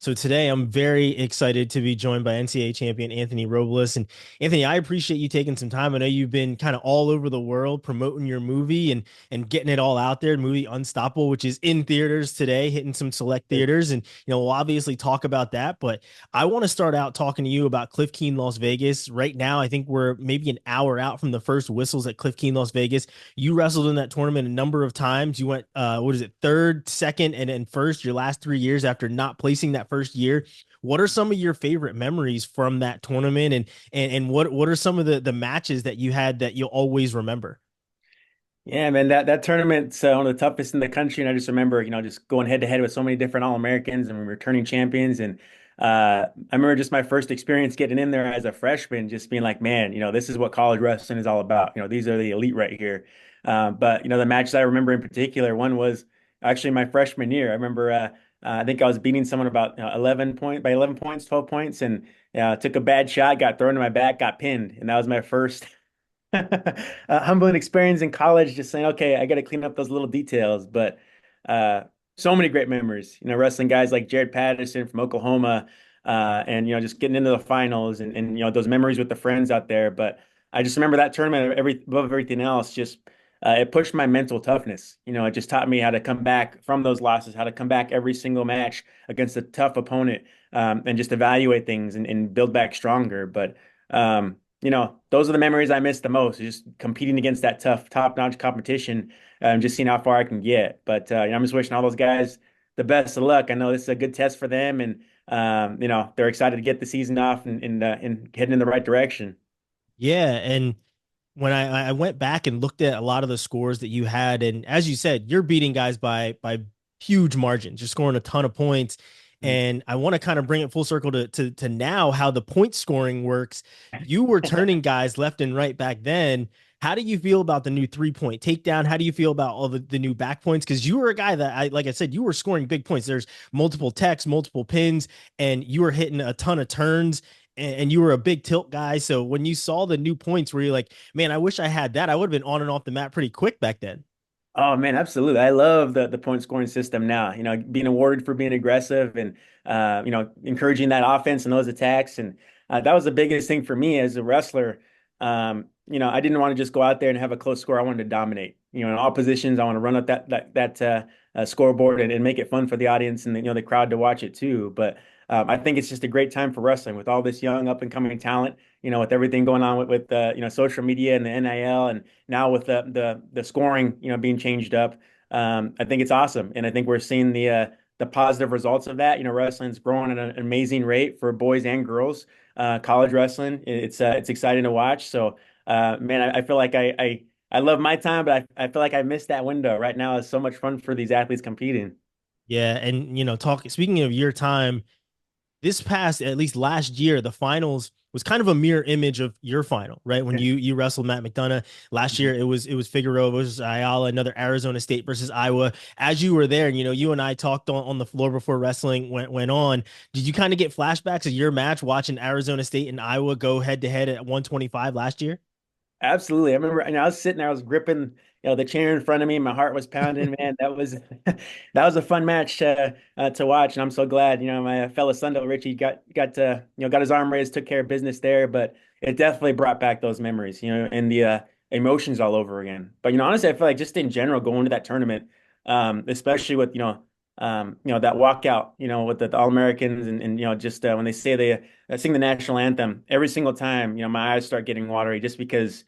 So today I'm very excited to be joined by NCAA champion Anthony Robles. And Anthony, I appreciate you taking some time. I know you've been kind of all over the world promoting your movie and getting it all out there. The movie Unstoppable, which is in theaters today, hitting some select theaters. And we'll obviously talk about that. But I want to start out talking to you about Cliff Keen, Las Vegas. Right now, I think we're maybe an hour out from the first whistles at Cliff Keen, Las Vegas. You wrestled in that tournament a number of times. You went, what is it, third, second, and then first your last 3 years after not placing that first year. What are some of your favorite memories from that tournament, and what are some of the matches that you had that you'll always remember? Yeah, man, that tournament's one of the toughest in the country, and I just remember, just going head to head with so many different All-Americans and returning champions, and I remember just my first experience getting in there as a freshman, just being like, man, this is what college wrestling is all about. These are the elite right here. But the matches I remember in particular, one was actually my freshman year. I remember, I think I was beating someone about 11 points, 12 points, and took a bad shot, got thrown to my back, got pinned, and that was my first. Humbling experience in college, just saying, okay, I got to clean up those little details. But uh, so many great memories, wrestling guys like Jared Patterson from Oklahoma, and just getting into the finals and those memories with the friends out there. But I just remember that tournament, above everything else, just it pushed my mental toughness. It just taught me how to come back from those losses, how to come back every single match against a tough opponent, and just evaluate things and build back stronger. But those are the memories I miss the most, just competing against that tough, top-notch competition, and just seeing how far I can get. But I'm just wishing all those guys the best of luck. I know this is a good test for them, and they're excited to get the season off and heading in the right direction. Yeah, and when I went back and looked at a lot of the scores that you had, and as you said, you're beating guys by huge margins. You're scoring a ton of points. Mhm. And I want to kind of bring it full circle to now how the point scoring works. You were turning guys left and right back then. How do you feel about the new 3 point takedown? How do you feel about all the new back points? Because you were a guy that like I said, you were scoring big points. There's multiple techs, multiple pins, and you were hitting a ton of turns and you were a big tilt guy. So when you saw the new points, where you're like, man, I wish I had that. I would have been on and off the mat pretty quick back then. Oh man, absolutely. I love the point scoring system now. Being awarded for being aggressive and encouraging that offense and those attacks. And that was the biggest thing for me as a wrestler. I didn't want to just go out there and have a close score. I wanted to dominate. In all positions, I want to run up that scoreboard and make it fun for the audience and the crowd to watch it too. But I think it's just a great time for wrestling with all this young up and coming talent. With everything going on with social media and the NIL and now with the scoring, being changed up, I think it's awesome, and I think we're seeing the positive results of that. Wrestling's growing at an amazing rate for boys and girls. College wrestling, it's exciting to watch. So, man, I feel like I love my time, but I feel like I missed that window. Right now is so much fun for these athletes competing. Yeah, and speaking of your time, this past at least last year, the finals was kind of a mirror image of your final, right? When you wrestled Matt McDonough last year, it was Figueroa versus Ayala, another Arizona State versus Iowa. As you were there, you and I talked on the floor before wrestling went on. Did you kind of get flashbacks of your match watching Arizona State and Iowa go head to head at 125 last year? Absolutely. I remember, I was sitting there, I was gripping, the chair in front of me. My heart was pounding, man. That was that was a fun match to watch. And I'm so glad, my fellow Sundell Richie got to, got his arm raised, took care of business there. But it definitely brought back those memories, and the emotions all over again. But honestly, I feel like just in general going to that tournament, especially with, that walkout, with the All-Americans and just when they say they sing the national anthem every single time, my eyes start getting watery just because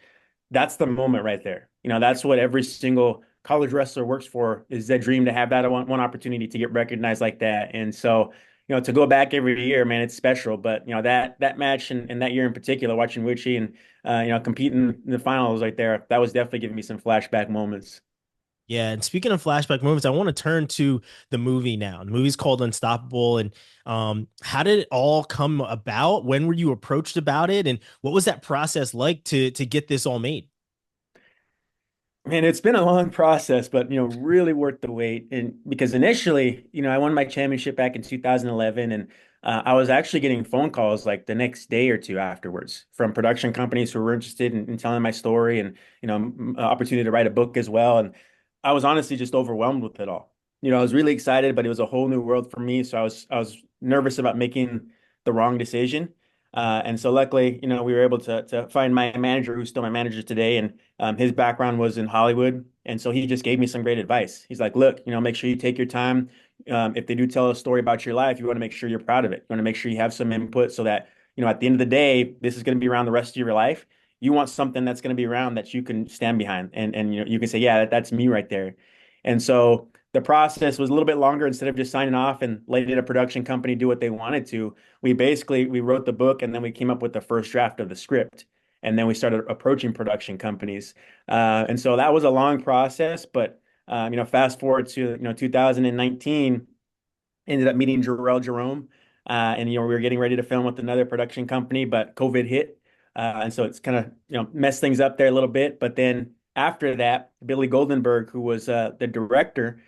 that's the moment right there. That's what every single college wrestler works for is that dream to have that one opportunity to get recognized like that. And so, to go back every year, man, it's special. But that match and that year in particular, watching Richie and competing in the finals right there, that was definitely giving me some flashback moments. Yeah, and speaking of flashback moments, I want to turn to the movie now. The movie's called Unstoppable, and how did it all come about? When were you approached about it, and what was that process like to get this all made? Man, it's been a long process, but really worth the wait. And because initially, I won my championship back in 2011, and I was actually getting phone calls like the next day or two afterwards from production companies who were interested in telling my story and opportunity to write a book as well. And I was honestly just overwhelmed with it all. I was really excited, but it was a whole new world for me. So I was nervous about making the wrong decision. And so luckily, we were able to find my manager, who's still my manager today, and his background was in Hollywood, and so he just gave me some great advice. He's like, "Look, make sure you take your time. If they do tell a story about your life, you want to make sure you're proud of it. You want to make sure you have some input, so that at the end of the day, this is going to be around the rest of your life. You want something that's going to be around that you can stand behind, and you can say, yeah, that's me right there." And so the process was a little bit longer. Instead of just signing off and letting a production company do what they wanted to, we wrote the book, and then we came up with the first draft of the script, and then we started approaching production companies. And so that was a long process, but fast forward to 2019, ended up meeting Jarrell Jerome, and we were getting ready to film with another production company, but COVID hit, and so it's kind of messed things up there a little bit. But then after that, Billy Goldenberg, who was the director,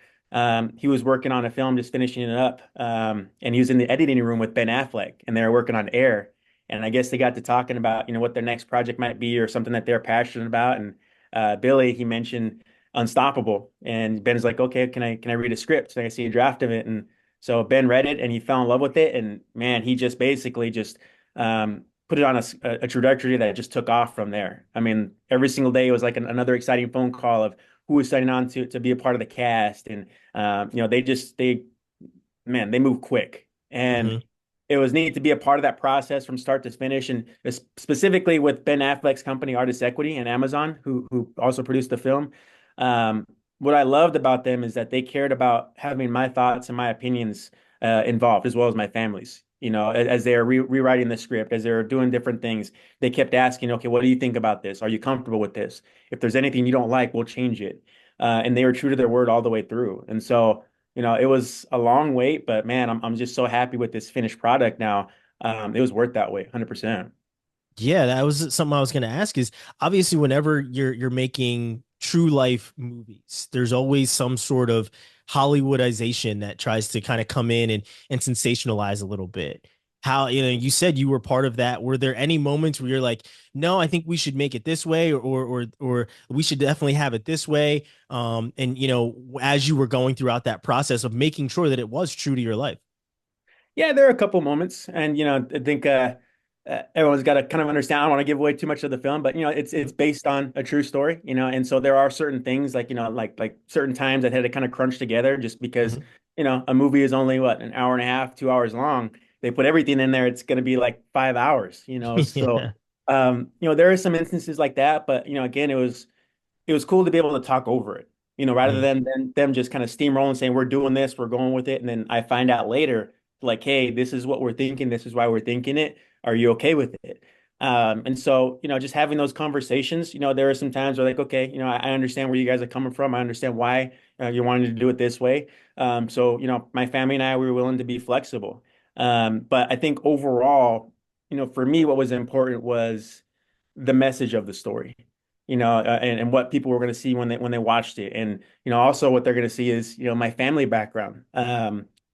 he was working on a film, just finishing it up, and he was in the editing room with Ben Affleck, and they were working on Air. And I guess they got to talking about what their next project might be, or something that they're passionate about. And Billy, he mentioned Unstoppable, and Ben's like, okay, can I read a script? So I see a draft of it, and so Ben read it and he fell in love with it. And man, he just basically just put it on a trajectory that just took off from there. I mean, every single day it was like another exciting phone call of who was signing on to be a part of the cast. And, they move quick. And Hmm. it was neat to be a part of that process from start to finish. And specifically with Ben Affleck's company, Artist Equity, and Amazon, who also produced the film. Um, what I loved about them is that they cared about having my thoughts and my opinions involved, as well as my family's. As they are rewriting the script, as they're doing different things, they kept asking, "Okay, what do you think about this? Are you comfortable with this? If there's anything you don't like, we'll change it." And they were true to their word all the way through. And so, it was a long wait, but man, I'm just so happy with this finished product now. It was worth that wait, 100%. Yeah, that was something I was going to ask. Is obviously whenever you're making true life movies, there's always some sort of Hollywoodization that tries to kind of come in and sensationalize a little bit. How, you said you were part of that. Were there any moments where you're like, no, I think we should make it this way, or we should definitely have it this way? And as you were going throughout that process of making sure that it was true to your life. Yeah, there are a couple moments, and I think everyone's got to kind of understand. I don't want to give away too much of the film, but it's based on a true story, and so there are certain things like like certain times that had to kind of crunch together, just because Mhm. a movie is only what, an hour and a half, 2 hours long. They put everything in there, it's going to be like 5 hours, so Yeah. there are some instances like that, but again, it was cool to be able to talk over it, rather Mhm. than them just kind of steamrolling saying we're doing this, we're going with it, and then I find out later, like, hey, this is what we're thinking, this is why we're thinking it. Are you okay with it? And so, just having those conversations, there are some times where like, okay, I understand where you guys are coming from. I understand why you're wanting to do it this way. So, my family and I, we were willing to be flexible. But I think overall, for me, what was important was the message of the story, and what people were going to see when they watched it. And, also what they're going to see is, my family background.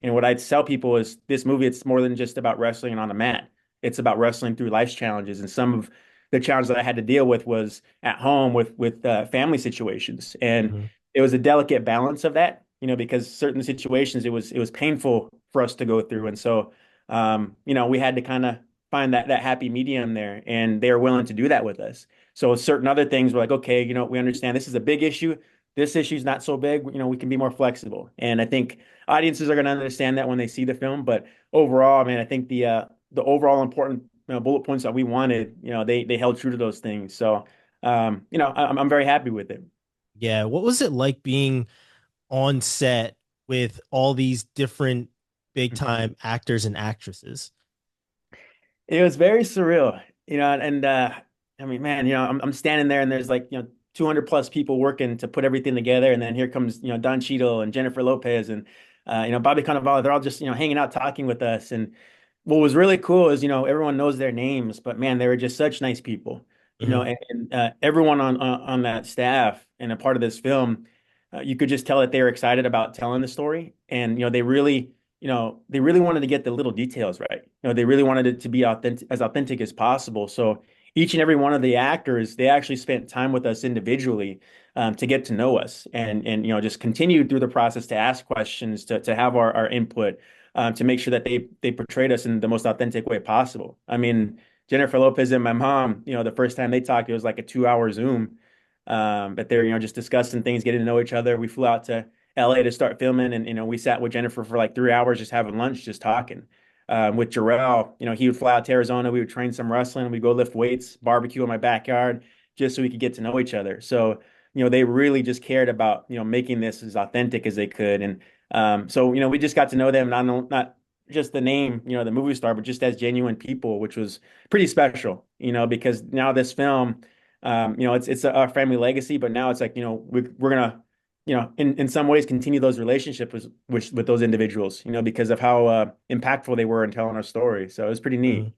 What I'd tell people is this movie, it's more than just about wrestling on a mat. It's about wrestling through life's challenges. And some of the challenges that I had to deal with was at home with family situations. And Mhm. it was a delicate balance of that, because certain situations it was painful for us to go through. And so, we had to kind of find that happy medium there, and they were willing to do that with us. So certain other things were like, okay, we understand this is a big issue. This issue is not so big. We can be more flexible. And I think audiences are going to understand that when they see the film. But overall, man, I think the overall important bullet points that we wanted, they held true to those things. So, I'm very happy with it. Yeah. What was it like being on set with all these different big time actors and actresses? It was very surreal, and I mean, man, I'm standing there and there's like, 200 plus people working to put everything together. And then here comes, Don Cheadle and Jennifer Lopez and, Bobby Cannavale. They're all just, hanging out talking with us. And what was really cool is, everyone knows their names, but man, they were just such nice people, Hmm. and everyone on that staff and a part of this film, you could just tell that they were excited about telling the story. And, they really wanted to get the little details right. They really wanted it to be authentic as possible. So each and every one of the actors, they actually spent time with us individually to get to know us, and just continued through the process to ask questions, to have our input, to make sure that they portrayed us in the most authentic way possible. I mean, Jennifer Lopez and my mom, the first time they talked, it was like a 2 hour Zoom. But they're, just discussing things, getting to know each other. We flew out to LA to start filming, and we sat with Jennifer for like 3 hours just having lunch, just talking. With Jarrell, he would fly out to Arizona. We would train some wrestling. We'd go lift weights, barbecue in my backyard, just so we could get to know each other. So, they really just cared about, making this as authentic as they could. And so, we just got to know them, not just the name, the movie star, but just as genuine people, which was pretty special, because now this film, it's our family legacy, but now it's like, we're gonna, in some ways continue those relationships with those individuals, because of how impactful they were in telling our story. So it was pretty neat. Mhm.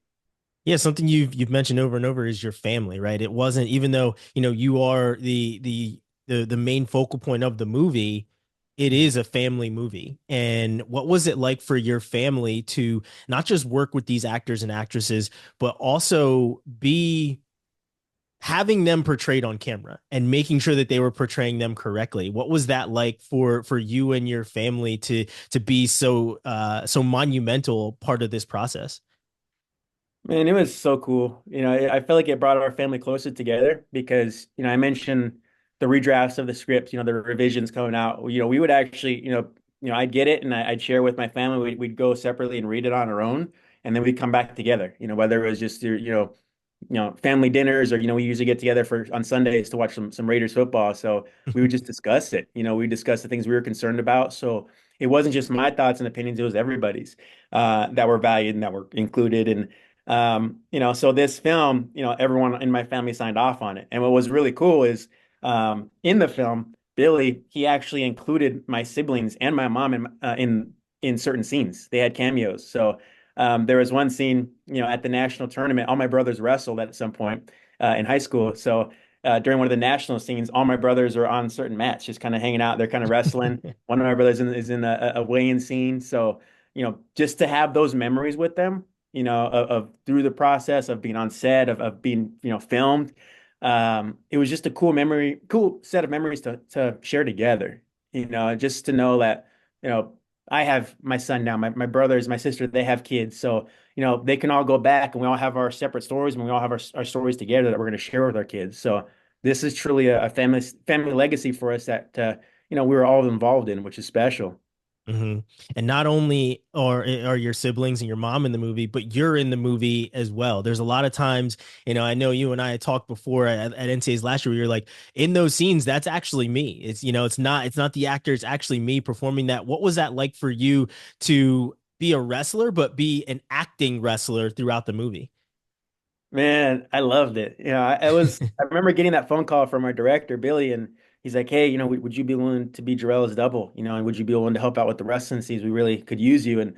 Yeah, something you've mentioned over and over is your family, right? It wasn't, even though, you are the main focal point of the movie, it is a family movie. And what was it like for your family to not just work with these actors and actresses, but also be having them portrayed on camera and making sure that they were portraying them correctly? What was that like for you and your family to be so monumental part of this process? Man, it was so cool. I feel like it brought our family closer together because, I mentioned the redrafts of the scripts, the revisions coming out. We would actually, I'd get it and I'd share with my family. We'd go separately and read it on our own, and then we'd come back together. Whether it was just family dinners, or we usually get together for on Sundays to watch some Raiders football. So we would just discuss it. We discuss the things we were concerned about. So it wasn't just my thoughts and opinions; it was everybody's that were valued and that were included. And so this film, everyone in my family signed off on it. And what was really cool is in the film, Billy, he actually included my siblings and my mom in certain scenes. They had cameos. So there was one scene, at the national tournament, all my brothers wrestled at some point in high school. So during one of the national scenes, all my brothers are on certain mats, just kind of hanging out. They're kind of wrestling. One of my brothers is in a weigh-in scene. So, just to have those memories with them, of through the process of being on set, of being, filmed. It was just a cool set of memories to share together, just to know that, I have my son now, my brothers, my sister, they have kids. So, they can all go back and we all have our separate stories and we all have our stories together that we're going to share with our kids. So this is truly a family legacy for us that, we were all involved in, which is special. hmm And not only are your siblings and your mom in the movie, but you're in the movie as well. There's a lot of times, I know you and I had talked before at NCAA's last year, where you're like, in those scenes, that's actually me. It's not the actor, it's actually me performing that. What was that like for you to be a wrestler, but be an acting wrestler throughout the movie? Man, I loved it. I remember getting that phone call from our director, Billy, and he's like, "Hey, would you be willing to be Jarrell's double? And would you be willing to help out with the wrestling scenes? We really could use you." And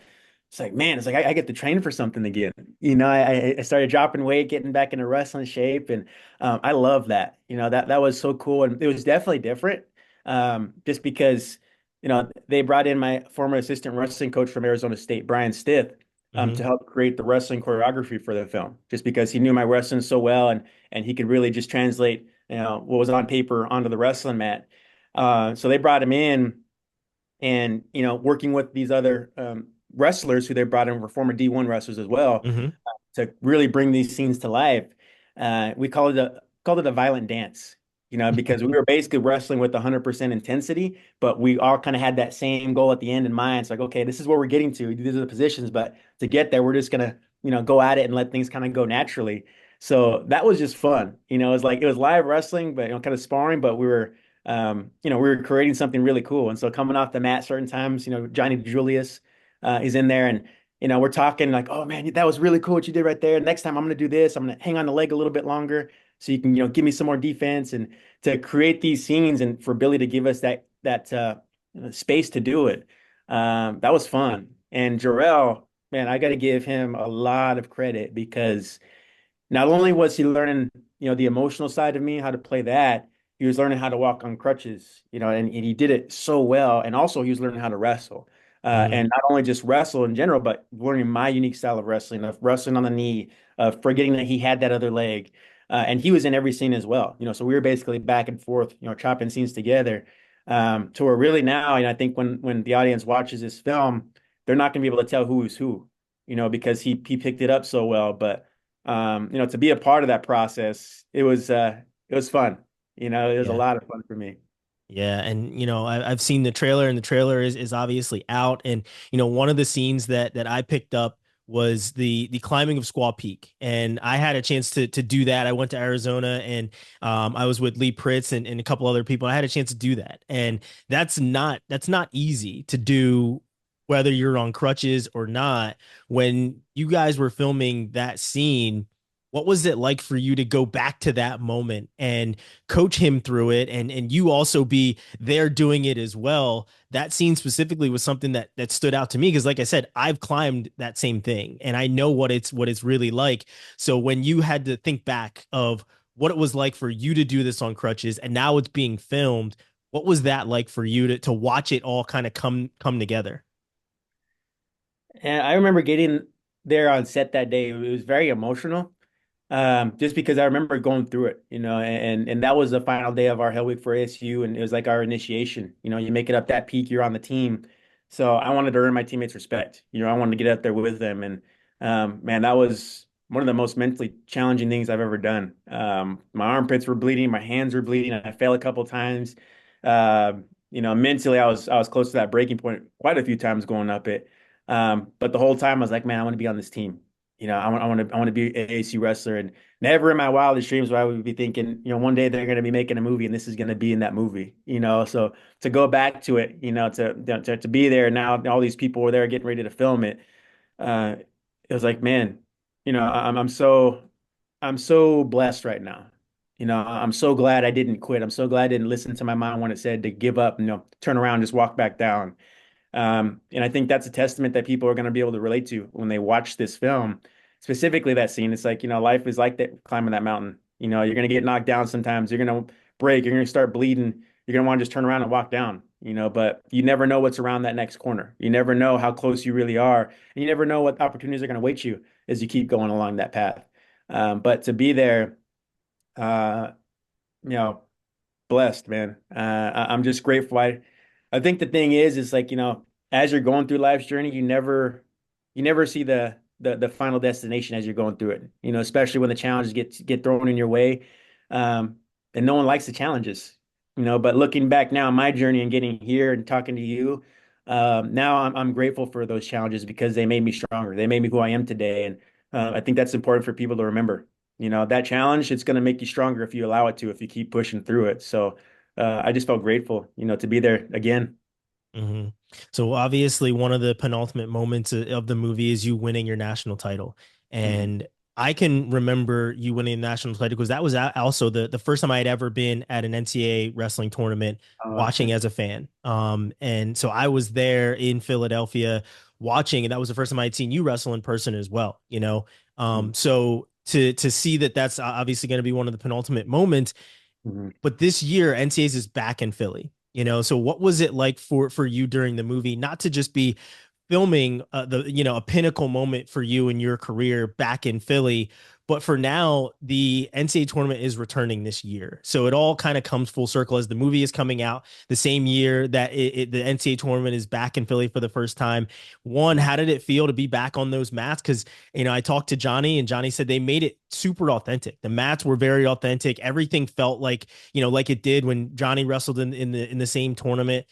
it's like, man, it's like I get to train for something again. I started dropping weight, getting back into wrestling shape, and I love that. That was so cool, and it was definitely different. Just because, they brought in my former assistant wrestling coach from Arizona State, Brian Stith, to hmm help create the wrestling choreography for the film, just because he knew my wrestling so well, and he could really just translate, what was on paper onto the wrestling mat. So they brought him in, and working with these other wrestlers who they brought in were former D1 wrestlers as well, hmm to really bring these scenes to life. We called it a violent dance, because we were basically wrestling with 100% intensity, but we all kind of had that same goal at the end in mind. It's like, okay, this is where we're getting to. These are the positions, but to get there, we're just gonna, go at it and let things kind of go naturally. So that was just fun. It was live wrestling, but kind of sparring, but we were creating something really cool. And so coming off the mat certain times, Johnny Julius is in there, and we're talking like, oh man, that was really cool what you did right there. Next time I'm gonna do this. I'm gonna hang on the leg a little bit longer so you can, give me some more defense, and to create these scenes and for Billy to give us that space to do it. That was fun. And Jarrell, man, I got to give him a lot of credit because not only was he learning, the emotional side of me, how to play that, he was learning how to walk on crutches, and he did it so well. And also he was learning how to wrestle. Hmm. and not only just wrestle in general, but learning my unique style of wrestling on the knee, of forgetting that he had that other leg. And he was in every scene as well, so we were basically back and forth, chopping scenes together. To where really now, and I think when the audience watches this film, they're not going to be able to tell who is who, because he picked it up so well. But to be a part of that process, it was fun. It was a Yeah. lot of fun for me. Yeah, and I've seen the trailer, and the trailer is obviously out. And one of the scenes that I picked up was the climbing of Squaw Peak, and I had a chance to do that. I went to Arizona, and I was with Lee Pritz and a couple other people. I had a chance to do that, and that's not easy to do, whether you're on crutches or not. When you guys were filming that scene, what was it like for you to go back to that moment and coach him through it, and you also be there doing it as well? That scene specifically was something that stood out to me, because like I said, I've climbed that same thing and I know what it's really like. So when you had to think back of what it was like for you to do this on crutches, and now it's being filmed, what was that like for you to watch it all kind of come together? And I remember getting there on set that day. It was very emotional, just because I remember going through it, and that was the final day of our Hell Week for ASU, and it was like our initiation. You make it up that peak, you're on the team. So I wanted to earn my teammates' respect. I wanted to get out there with them, and man, that was one of the most mentally challenging things I've ever done. My armpits were bleeding, my hands were bleeding, I fell a couple times. Mentally, I was close to that breaking point quite a few times going up it. But the whole time I was like, man, I want to be on this team. I want to be an ASU wrestler, and never in my wildest dreams would I would be thinking, one day they're going to be making a movie, and this is going to be in that movie. So to go back to it, to be there now, all these people were there getting ready to film it. Uh, it was like, man, I'm so blessed right now. I'm so glad I didn't quit. I'm so glad I didn't listen to my mom when it said to give up, turn around, just walk back down. And I think that's a testament that people are going to be able to relate to when they watch this film, specifically that scene. It's like, life is like that, climbing that mountain. You're going to get knocked down sometimes. You're going to break. You're going to start bleeding. You're going to want to just turn around and walk down, but you never know what's around that next corner. You never know how close you really are. And you never know what opportunities are going to wait you as you keep going along that path. But to be there, uh, you know, blessed, man. I'm just grateful. I think the thing is like, as you're going through life's journey, you never see the final destination as you're going through it. Especially when the challenges get thrown in your way. Um, and no one likes the challenges. But looking back now on my journey and getting here and talking to you, now I'm grateful for those challenges because they made me stronger. They made me who I am today. And I think that's important for people to remember. That challenge, it's going to make you stronger if you allow it to, if you keep pushing through it. So I just felt grateful, to be there again. Hmm. So obviously, one of the penultimate moments of the movie is you winning your national title, Hmm. and I can remember you winning the national title because that was also the first time I had ever been at an NCAA wrestling tournament Okay. watching as a fan. And so I was there in Philadelphia watching, and that was the first time I had seen you wrestle in person as well. So to see that that's obviously going to be one of the penultimate moments. Hmm. But this year NCA's is back in Philly. So what was it like for you during the movie, not to just be filming the a pinnacle moment for you in your career back in Philly, but for now the NCAA tournament is returning this year, so it all kind of comes full circle as the movie is coming out the same year that the NCAA tournament is back in Philly for the first time. One, how did it feel to be back on those mats? Because I talked to Johnny, and Johnny said they made it super authentic. The mats were very authentic. Everything felt like it did when Johnny wrestled in the same tournament.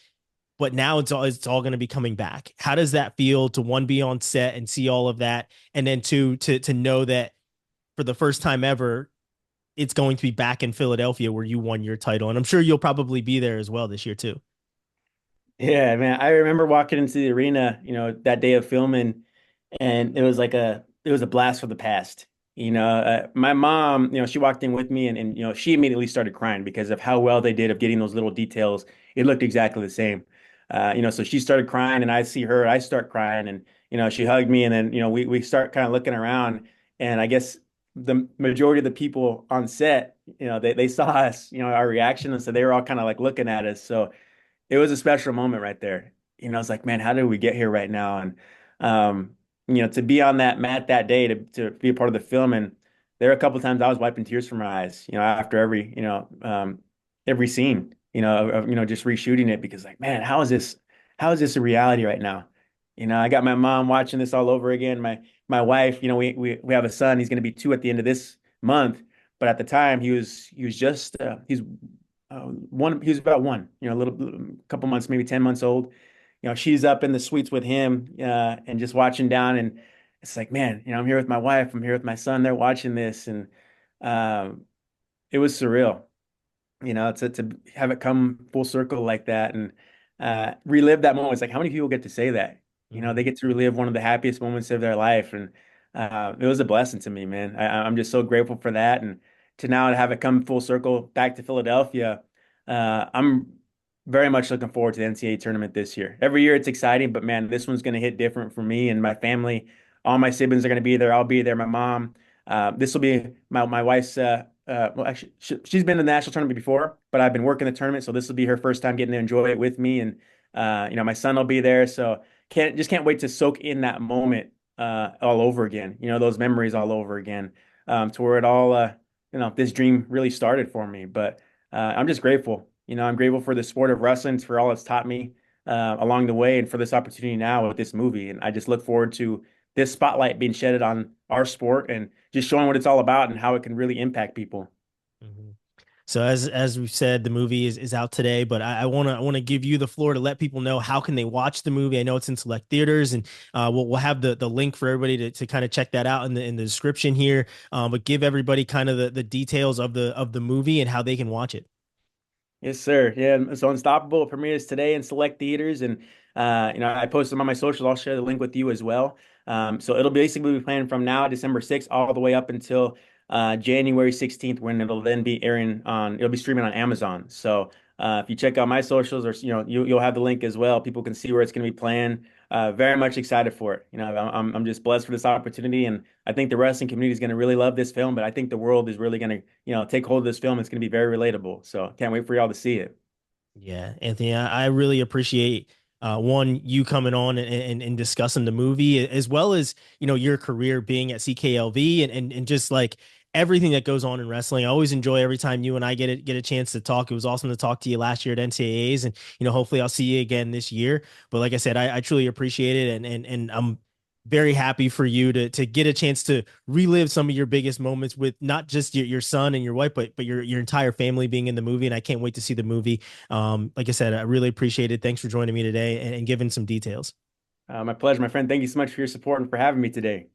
But now it's all going to be coming back. How does that feel to, one, be on set and see all of that, and then two, to know that for the first time ever it's going to be back in Philadelphia where you won your title? And I'm sure you'll probably be there as well this year too. Yeah, man. I remember walking into the arena, that day of filming, and it was a blast for the past. My mom, she walked in with me, and she immediately started crying because of how well they did of getting those little details. It looked exactly the same. So she started crying, and I see her, I start crying, and she hugged me, and then we start kind of looking around, and I guess the majority of the people on set, they saw us, our reaction, and so they were all kind of like looking at us. So it was a special moment right there. it's like, man, how did we get here right now? And to be on that mat that day to be a part of the film, and there are a couple times I was wiping tears from my eyes, after every scene, just reshooting it because like, man, how is this a reality right now? I got my mom watching this all over again. My wife, we have a son. He's going to be 2 at the end of this month, but at the time he was just he was about one, a couple months, maybe 10 months old. She's up in the suites with him and just watching down. And it's like, man, I'm here with my wife, I'm here with my son. They're watching this. And um, it was surreal, to have it come full circle like that and relive that moment. It's like, how many people get to say that? They Mhm. get to relive one of the happiest moments of their life. And it was a blessing to me, man. I'm just so grateful for that. And to now have it come full circle back to Philadelphia, I'm very much looking forward to the NCAA tournament this year. Every year it's exciting, but man, this one's going to hit different for me and my family. All my siblings are going to be there. I'll be there. My mom. This will be my wife's. Well, actually, she's been to the national tournament before, but I've been working the tournament, so this will be her first time getting to enjoy it with me. And my son will be there, so can't wait to soak in that moment all over again. Those memories all over again, to where it all this dream really started for me. But I'm just grateful. I'm grateful for the sport of wrestling, for all it's taught me along the way, and for this opportunity now with this movie. And I just look forward to this spotlight being shedded on our sport and just showing what it's all about and how it can really impact people. Mhm. So as we've said, the movie is out today, but I want to give you the floor to let people know how can they watch the movie. I know it's in select theaters, and we'll have the link for everybody to kind of check that out in the description here. But give everybody kind of the details of the movie and how they can watch it. Yes, sir. Yeah. So Unstoppable premieres today in select theaters, and I posted them on my socials. I'll share the link with you as well. So it'll basically be playing from now, December 6th, all the way up until January 16th, when it'll then be airing on. It'll be streaming on Amazon. So if you check out my socials, or you'll have the link as well. People can see where it's going to be playing. Very much excited for it. I'm just blessed for this opportunity, and I think the wrestling community is going to really love this film. But I think the world is really going to take hold of this film. It's going to be very relatable. So can't wait for y'all to see it. Yeah, Anthony, I really appreciate one you coming on and discussing the movie as well as your career being at CKLV and just like everything that goes on in wrestling. I always enjoy every time you and I get a chance to talk. It was awesome to talk to you last year at NCAAs, and hopefully I'll see you again this year. But like I said, I truly appreciate it, and I'm very happy for you to get a chance to relive some of your biggest moments with not just your son and your wife, but your entire family being in the movie. And I can't wait to see the movie. Like I said, I really appreciate it. Thanks for joining me today and giving some details. My pleasure, my friend. Thank you so much for your support and for having me today.